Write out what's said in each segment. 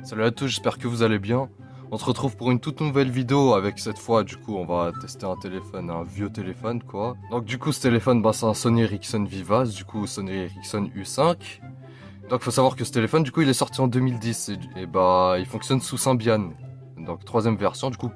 Salut à tous, j'espère que vous allez bien. On se retrouve pour une toute nouvelle vidéo avec cette fois, du coup, on va tester un téléphone, un vieux téléphone, quoi. Donc du coup, ce téléphone, c'est un Sony Ericsson Vivas, du coup, Sony Ericsson U5. Donc faut savoir que ce téléphone, du coup, il est sorti en 2010 et il fonctionne sous Symbian. Donc troisième version, du coup,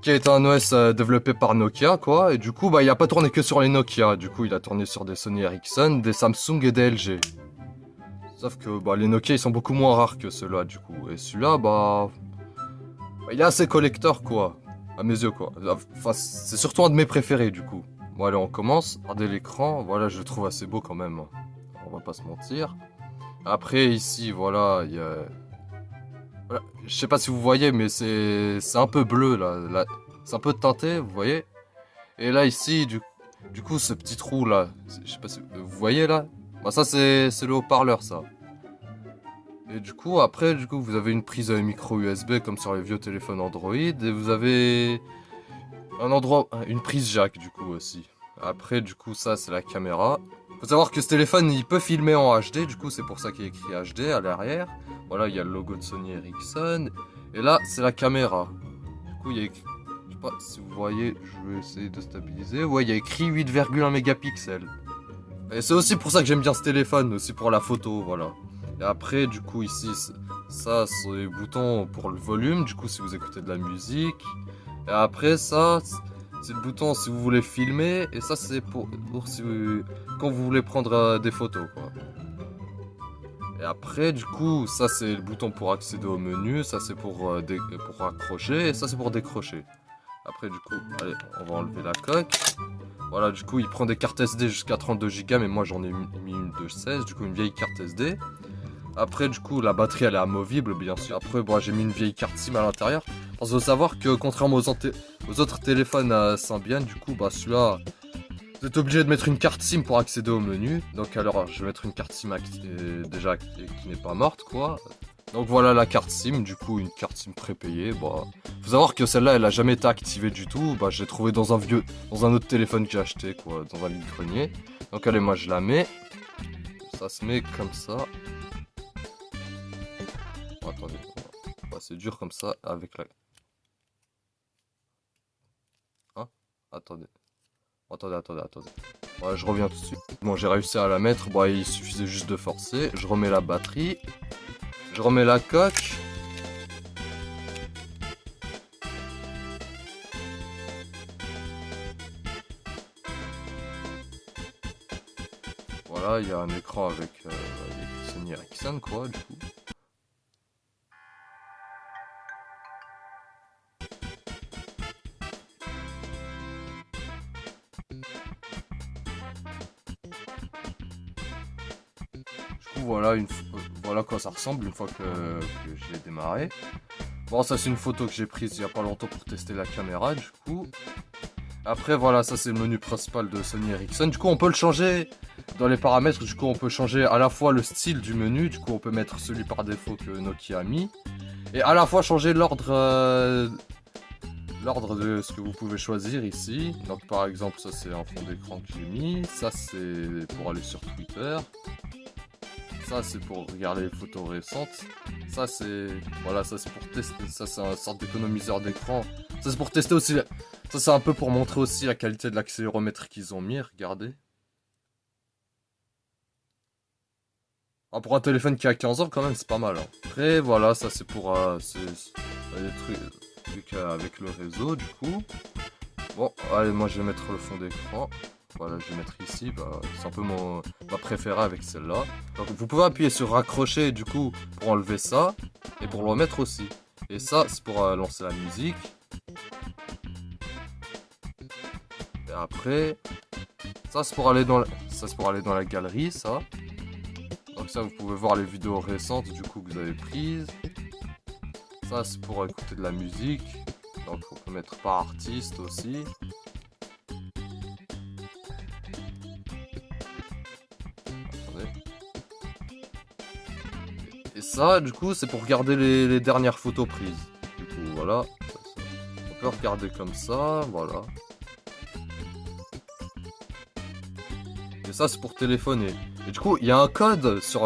qui a été un OS développé par Nokia, quoi. Et du coup, il a pas tourné que sur les Nokia, du coup, il a tourné sur des Sony Ericsson, des Samsung et des LG. Sauf que les Nokia ils sont beaucoup moins rares que ceux-là du coup. Et celui-là il est assez collector quoi. À mes yeux quoi. Enfin c'est surtout un de mes préférés du coup. Bon allez on commence. Regardez l'écran. Voilà je le trouve assez beau quand même. On va pas se mentir. Après ici voilà il y a... Voilà. Je sais pas si vous voyez mais c'est un peu bleu là. C'est un peu teinté vous voyez. Et là ici du coup ce petit trou là. Je sais pas si vous voyez là. Ça c'est le haut-parleur ça. Et du coup, après, vous avez une prise micro USB comme sur les vieux téléphones Android. Et vous avez une prise jack, du coup, aussi. Après, du coup, ça, c'est la caméra. Faut savoir que ce téléphone, il peut filmer en HD. Du coup, c'est pour ça qu'il y a écrit HD à l'arrière. Voilà, il y a le logo de Sony Ericsson. Et là, c'est la caméra. Du coup, il y a écrit... Je sais pas si vous voyez, je vais essayer de stabiliser. Ouais, il y a écrit 8,1 mégapixels. Et c'est aussi pour ça que j'aime bien ce téléphone, aussi pour la photo, voilà. Et après, du coup, ici, ça, c'est les boutons pour le volume, du coup, si vous écoutez de la musique. Et après, ça, c'est le bouton si vous voulez filmer. Et ça, c'est pour si quand vous voulez prendre des photos, quoi. Et après, du coup, ça, c'est le bouton pour accéder au menu. Ça, c'est pour accrocher. Et ça, c'est pour décrocher. Après, du coup, allez, on va enlever la coque. Voilà, du coup, il prend des cartes SD jusqu'à 32 Go, mais moi, j'en ai mis une de 16, du coup, une vieille carte SD. Après, du coup, la batterie, elle est amovible, bien sûr. Après, j'ai mis une vieille carte SIM à l'intérieur. Parce qu'il faut savoir que, contrairement aux autres téléphones à Symbian, du coup, celui-là, vous êtes obligé de mettre une carte SIM pour accéder au menu. Donc, alors, je vais mettre une carte SIM déjà qui n'est pas morte, quoi. Donc, voilà la carte SIM, du coup, une carte SIM prépayée. Faut savoir que celle-là, elle a jamais été activée du tout. Je l'ai trouvée dans un autre téléphone que j'ai acheté, quoi, dans un vide-grenier. Donc, allez, moi, je la mets. Ça se met comme ça. Oh, attendez, c'est dur comme ça avec la... Hein? Attendez. Attendez. Ouais, je reviens tout de suite. Bon, j'ai réussi à la mettre. Il suffisait juste de forcer. Je remets la batterie. Je remets la coque. Voilà, il y a un écran avec les Sony Ericsson, quoi, du coup. Voilà, voilà quoi ça ressemble une fois que je l'ai démarré. Bon, ça c'est une photo que j'ai prise il y a pas longtemps pour tester la caméra, du coup. Après, voilà, ça c'est le menu principal de Sony Ericsson. Du coup, on peut le changer dans les paramètres. Du coup, on peut changer à la fois le style du menu. Du coup, on peut mettre celui par défaut que Nokia a mis. Et à la fois changer l'ordre de ce que vous pouvez choisir ici. Donc, par exemple, ça c'est un fond d'écran que j'ai mis. Ça c'est pour aller sur Twitter. Ça c'est pour regarder les photos récentes. Ça c'est pour tester. Ça c'est un sorte d'économiseur d'écran. Ça c'est pour tester aussi. Ça c'est un peu pour montrer aussi la qualité de l'accéléromètre qu'ils ont mis. Regardez. Ah, pour un téléphone qui a 15 ans quand même c'est pas mal. Hein. Après voilà ça c'est pour des trucs avec le réseau du coup. Bon allez moi je vais mettre le fond d'écran. Voilà, je vais mettre ici, c'est un peu ma préférée avec celle-là. Donc vous pouvez appuyer sur raccrocher du coup pour enlever ça et pour le remettre aussi. Et ça c'est pour lancer la musique. Et après, ça c'est pour aller dans la galerie, ça. Donc ça vous pouvez voir les vidéos récentes du coup que vous avez prises. Ça c'est pour écouter de la musique. Donc on peut mettre par artiste aussi. Et ça, du coup, c'est pour regarder les dernières photos prises. Du coup, voilà. On peut regarder comme ça, voilà. Et ça, c'est pour téléphoner. Et du coup, il y a un code sur...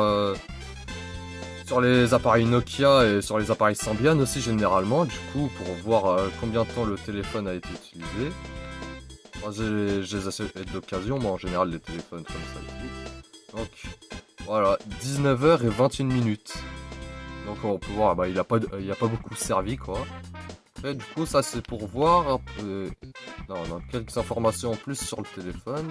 sur les appareils Nokia et sur les appareils Symbian aussi généralement, du coup, pour voir combien de temps le téléphone a été utilisé. Moi, j'ai les achète d'occasion, moi en général les téléphones comme ça et tout. Donc voilà, 19h21 minutes. Donc on peut voir, bah, il a pas beaucoup servi quoi. Et du coup ça c'est pour voir un peu... Non, on a quelques informations en plus sur le téléphone.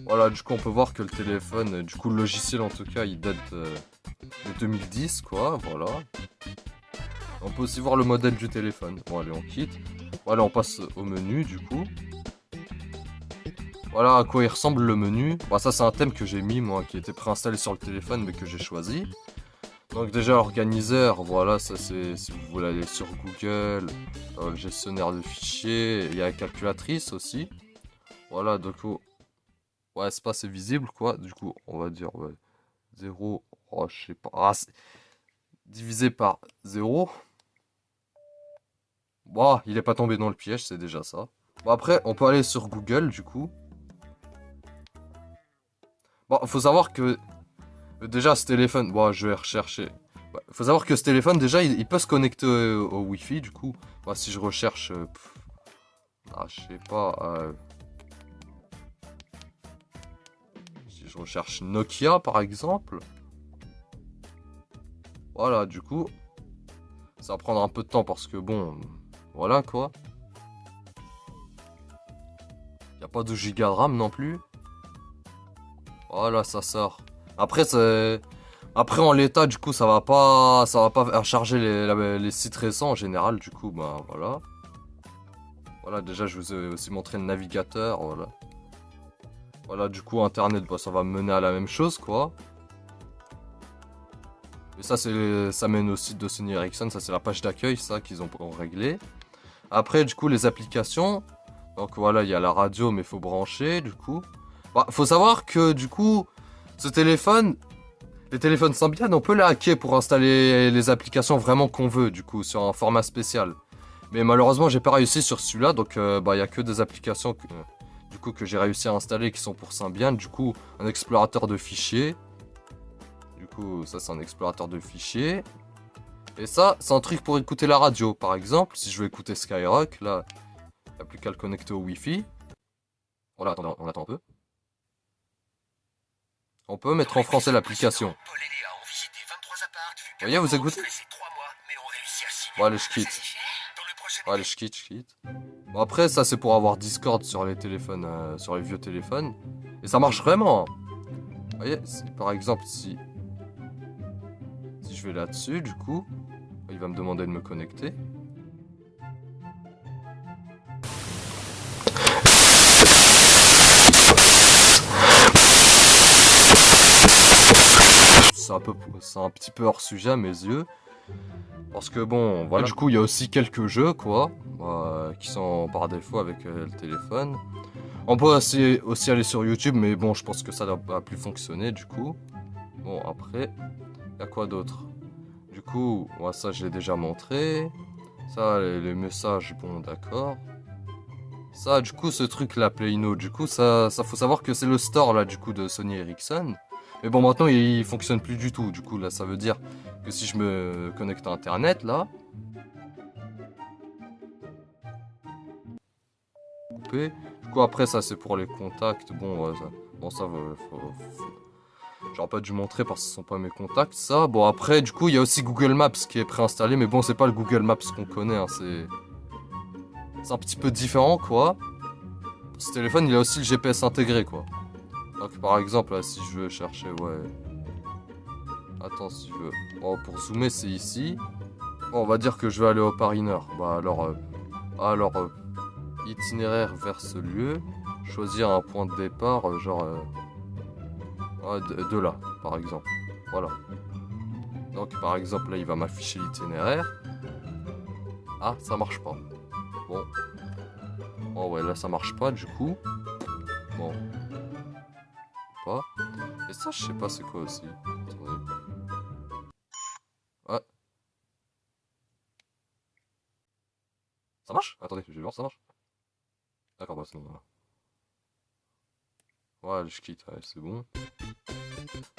Voilà, du coup on peut voir que le téléphone, du coup le logiciel en tout cas il date de 2010 quoi, voilà. On peut aussi voir le modèle du téléphone. Bon allez on quitte. Voilà on passe au menu du coup. Voilà à quoi il ressemble le menu. Bah ça c'est un thème que j'ai mis moi, qui était préinstallé sur le téléphone mais que j'ai choisi. Donc déjà organiseur, voilà ça c'est si vous voulez aller sur Google, le gestionnaire de fichiers, il y a la calculatrice aussi. Voilà donc ouais espace est visible quoi, du coup on va dire ouais, 0, oh, je sais pas, divisé par 0. Bon, il est pas tombé dans le piège, c'est déjà ça. Bon après on peut aller sur Google du coup. Bon faut savoir que déjà ce téléphone, bon je vais rechercher. Faut savoir que ce téléphone déjà il peut se connecter au Wi-Fi du coup. Bah, si je recherche, je sais pas, si je recherche Nokia par exemple. Voilà du coup, ça va prendre un peu de temps parce que bon, voilà quoi. Y a pas de giga de RAM non plus. Voilà ça sort. Après c'est... Après en l'état du coup ça va pas charger les sites récents en général du coup bah voilà. Voilà déjà je vous ai aussi montré le navigateur voilà. Voilà du coup internet bah ça va mener à la même chose quoi. Et ça mène au site de Sony Ericsson, ça c'est la page d'accueil ça qu'ils ont réglé. Après du coup les applications. Donc voilà il y a la radio mais faut brancher du coup. Bah, faut savoir que du coup ce téléphone. Les téléphones Symbian, on peut les hacker pour installer les applications vraiment qu'on veut, du coup, sur un format spécial. Mais malheureusement, j'ai pas réussi sur celui-là, donc bah, il y a que des applications du coup, que j'ai réussi à installer qui sont pour Symbian. Du coup, un explorateur de fichiers. Du coup, ça, c'est un explorateur de fichiers. Et ça, c'est un truc pour écouter la radio. Par exemple, si je veux écouter Skyrock, là, il n'y a plus qu'à le connecter au Wi-Fi. Voilà, attendez, on attend un peu. On peut mettre en français l'application. Vous voyez, vous écoutez? Bon, allez, je quitte. Bon, allez, je quitte. Bon, après, ça, c'est pour avoir Discord sur les téléphones, sur les vieux téléphones. Et ça marche vraiment. Hein. Vous voyez, par exemple, si je vais là-dessus, du coup, il va me demander de me connecter. C'est un petit peu hors sujet à mes yeux. Parce que bon, voilà. Du coup, il y a aussi quelques jeux, quoi, qui sont par défaut avec le téléphone. On peut aussi aller sur YouTube, mais bon, je pense que ça va plus fonctionner, du coup. Bon, après, il y a quoi d'autre? Du coup, moi, ça, je l'ai déjà montré. Ça, les messages, bon, d'accord. Ça, du coup, ce truc, la Playno, du coup, ça faut savoir que c'est le store, là, du coup, de Sony Ericsson. Mais bon, maintenant, il fonctionne plus du tout. Du coup, là, ça veut dire que si je me connecte à Internet, là... Coupé. Du coup, après, ça, c'est pour les contacts. Bon, ça j'aurais pas dû montrer parce que ce sont pas mes contacts, ça. Bon, après, du coup, il y a aussi Google Maps qui est préinstallé. Mais bon, c'est pas le Google Maps qu'on connaît, hein, c'est un petit peu différent, quoi. Ce téléphone, il a aussi le GPS intégré, quoi. Donc, par exemple, là, si je veux chercher, ouais... Attends, si je veux... Bon, pour zoomer, c'est ici. Bon, on va dire que je vais aller au Paris Nord. Bah, alors, itinéraire vers ce lieu. Choisir un point de départ, de là, par exemple. Voilà. Donc, par exemple, là, il va m'afficher l'itinéraire. Ah, ça marche pas. Bon. Oh, ouais, là, ça marche pas, du coup. Bon. Pas. Et ça, je sais pas c'est quoi aussi. Attendez. Ah. Ça marche? Attendez, je vais voir, ça marche. D'accord, bah c'est bon. Voilà, je quitte, ouais, c'est bon.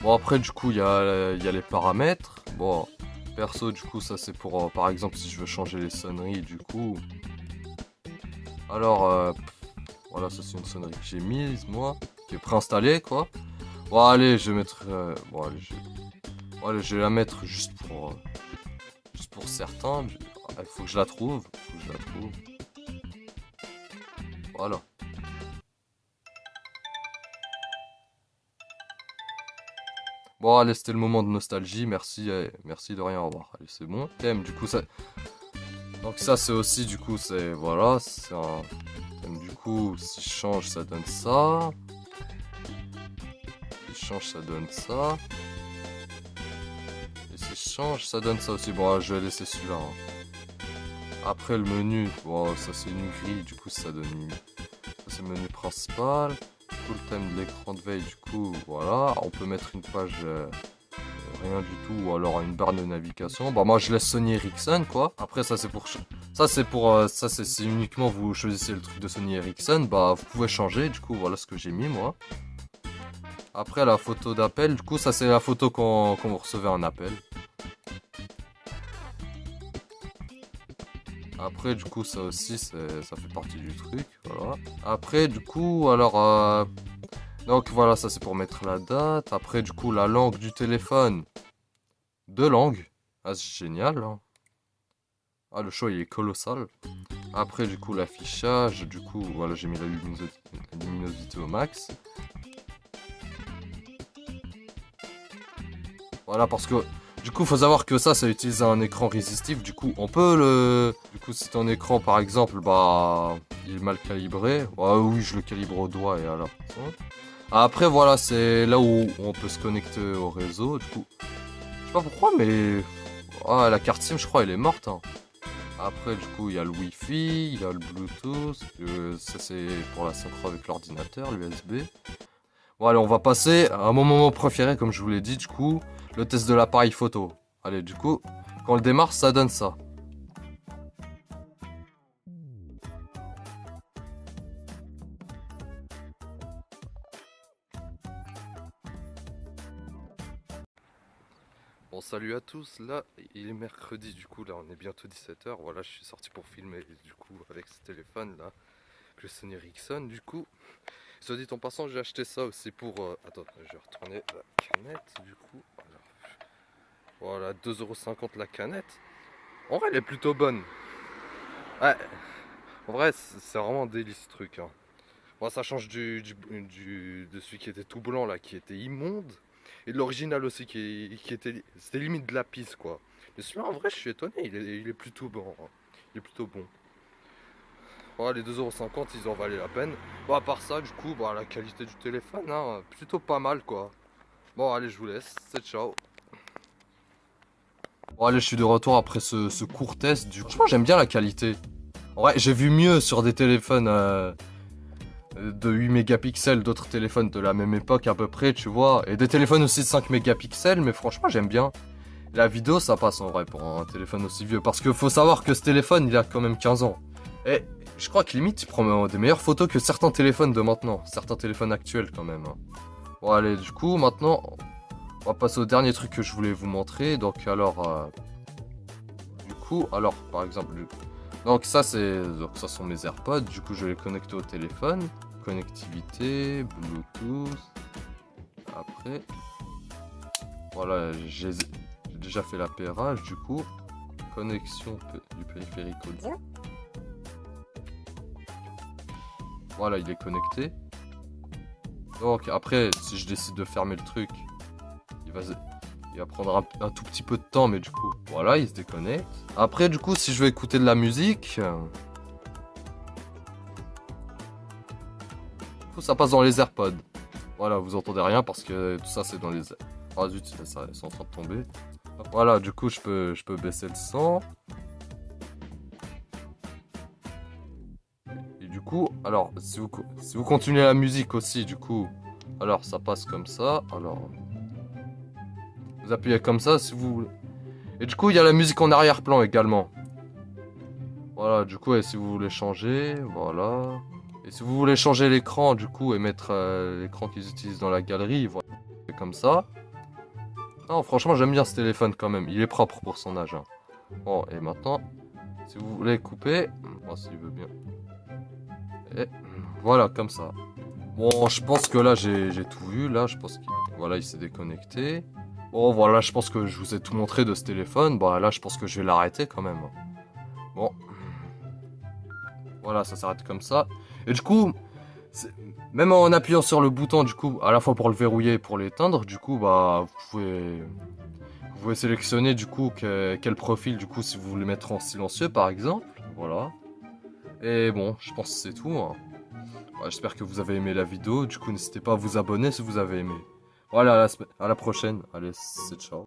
Bon, après, du coup, il y a les paramètres. Bon, perso, du coup, ça c'est pour, par exemple, si je veux changer les sonneries, du coup. Alors, voilà, ça c'est une sonnerie que j'ai mise, moi, qui est préinstallée, quoi. Bon, allez, je vais mettre... bon, allez, bon, allez, je vais la mettre juste pour certains. Il faut que je la trouve. Faut que je la trouve. Voilà. Bon, allez, c'était le moment de nostalgie. Merci, merci de rien, au revoir. Allez, c'est bon. Thème, du coup, ça... Donc ça, c'est aussi, du coup, c'est... Voilà, c'est un thème. Du coup, si je change, ça donne ça. Si je change, ça donne ça. Et si je change, ça donne ça aussi. Bon, je vais laisser celui-là. Hein. Après, le menu. Bon, ça, c'est une grille. Du coup, ça donne... Ça, c'est le menu principal. Du coup, le thème de l'écran de veille, du coup, voilà. On peut mettre une page... rien du tout, ou alors une barre de navigation. Bah moi je laisse Sony Ericsson quoi. Après ça c'est pour ça c'est uniquement vous choisissez le truc de Sony Ericsson, bah vous pouvez changer. Du coup voilà ce que j'ai mis moi. Après la photo d'appel, du coup ça c'est la photo quand vous recevez un appel. Après du coup ça aussi ça fait partie du truc, voilà. Après du coup alors donc voilà, ça c'est pour mettre la date. Après du coup la langue du téléphone. Deux langues. Ah c'est génial hein. Ah le choix il est colossal. Après du coup l'affichage, du coup voilà j'ai mis la luminosité au max. Voilà parce que du coup faut savoir que ça utilise un écran résistif. Du coup on peut le... Du coup si ton écran par exemple bah il est mal calibré. Ah oui je le calibre au doigt et alors. Après voilà c'est là où on peut se connecter au réseau. Du coup je sais pas pourquoi mais... Ah la carte SIM je crois elle est morte hein. Après, du coup, il y a le Wi-Fi, il y a le Bluetooth. Ça, c'est pour la synchro avec l'ordinateur, l'USB. Bon, allez, on va passer à mon moment préféré, comme je vous l'ai dit, du coup, le test de l'appareil photo. Allez, du coup, quand on le démarre, ça donne ça. Bon, salut à tous. Là, il est mercredi, du coup, là, on est bientôt 17h. Voilà, je suis sorti pour filmer, du coup, avec ce téléphone-là, le Sony Ericsson, du coup. Soit dit en passant, j'ai acheté ça aussi pour... Attends, je vais retourner la canette du coup. Voilà, 2,50€ la canette. En vrai, elle est plutôt bonne. Ouais, en vrai, c'est vraiment délice ce truc. Hein. Bon, ça change de celui qui était tout blanc là, qui était immonde. Et de l'original aussi, qui était... C'était limite de la pisse quoi. Mais celui-là, en vrai, je suis étonné, il est plutôt bon. Hein. Il est plutôt bon. Voilà, les 2,50€, ils en valaient la peine. Bon, à part ça, du coup, bah, la qualité du téléphone, hein, plutôt pas mal, quoi. Bon, allez, je vous laisse. C'est ciao. Bon, allez, je suis de retour après ce court test. Franchement, j'aime bien la qualité. Ouais, j'ai vu mieux sur des téléphones de 8 mégapixels, d'autres téléphones de la même époque à peu près, tu vois. Et des téléphones aussi de 5 mégapixels, mais franchement, j'aime bien. La vidéo, ça passe en vrai pour un téléphone aussi vieux. Parce qu'il faut savoir que ce téléphone, il a quand même 15 ans. Et je crois que limite, il prend des meilleures photos que certains téléphones de maintenant. Certains téléphones actuels quand même. Hein. Bon, allez, du coup, maintenant, on va passer au dernier truc que je voulais vous montrer. Donc, alors, du coup, alors, par exemple, donc ça, ça sont mes AirPods. Du coup, je vais les connecter au téléphone. Connectivité, Bluetooth. Après, voilà, j'ai déjà fait l'appairage. Du coup, connexion du périphérique audio. Voilà, il est connecté. Donc après, si je décide de fermer le truc, il va prendre un tout petit peu de temps, mais du coup, voilà, il se déconnecte. Après, du coup, si je veux écouter de la musique, du coup, ça passe dans les AirPods. Voilà, vous entendez rien parce que tout ça, c'est dans les... Ah zut, ça, ils sont en train de tomber. Voilà, du coup, je peux baisser le son. Du coup, alors, si vous continuez la musique aussi, du coup, alors ça passe comme ça. Alors, vous appuyez comme ça si vous voulez. Et du coup, il y a la musique en arrière-plan également. Voilà, du coup, et si vous voulez changer, voilà. Et si vous voulez changer l'écran, du coup, et mettre l'écran qu'ils utilisent dans la galerie, voilà, fait comme ça. Non, franchement, j'aime bien ce téléphone quand même. Il est propre pour son âge. Hein. Bon, et maintenant, si vous voulez couper, bon, s'il veut bien. Et voilà, comme ça. Bon, je pense que là, j'ai tout vu. Là, je pense qu'il voilà, il s'est déconnecté. Bon, voilà, je pense que je vous ai tout montré de ce téléphone. Bah là, je pense que je vais l'arrêter quand même. Bon. Voilà, ça s'arrête comme ça. Et du coup, même en appuyant sur le bouton, du coup, à la fois pour le verrouiller et pour l'éteindre, du coup, bah, vous pouvez sélectionner, du coup, quel profil, du coup, si vous voulez mettre en silencieux, par exemple. Voilà. Et bon, je pense que c'est tout. Hein. Ouais, j'espère que vous avez aimé la vidéo. Du coup, n'hésitez pas à vous abonner si vous avez aimé. Voilà, à la prochaine. Allez, c'est ciao.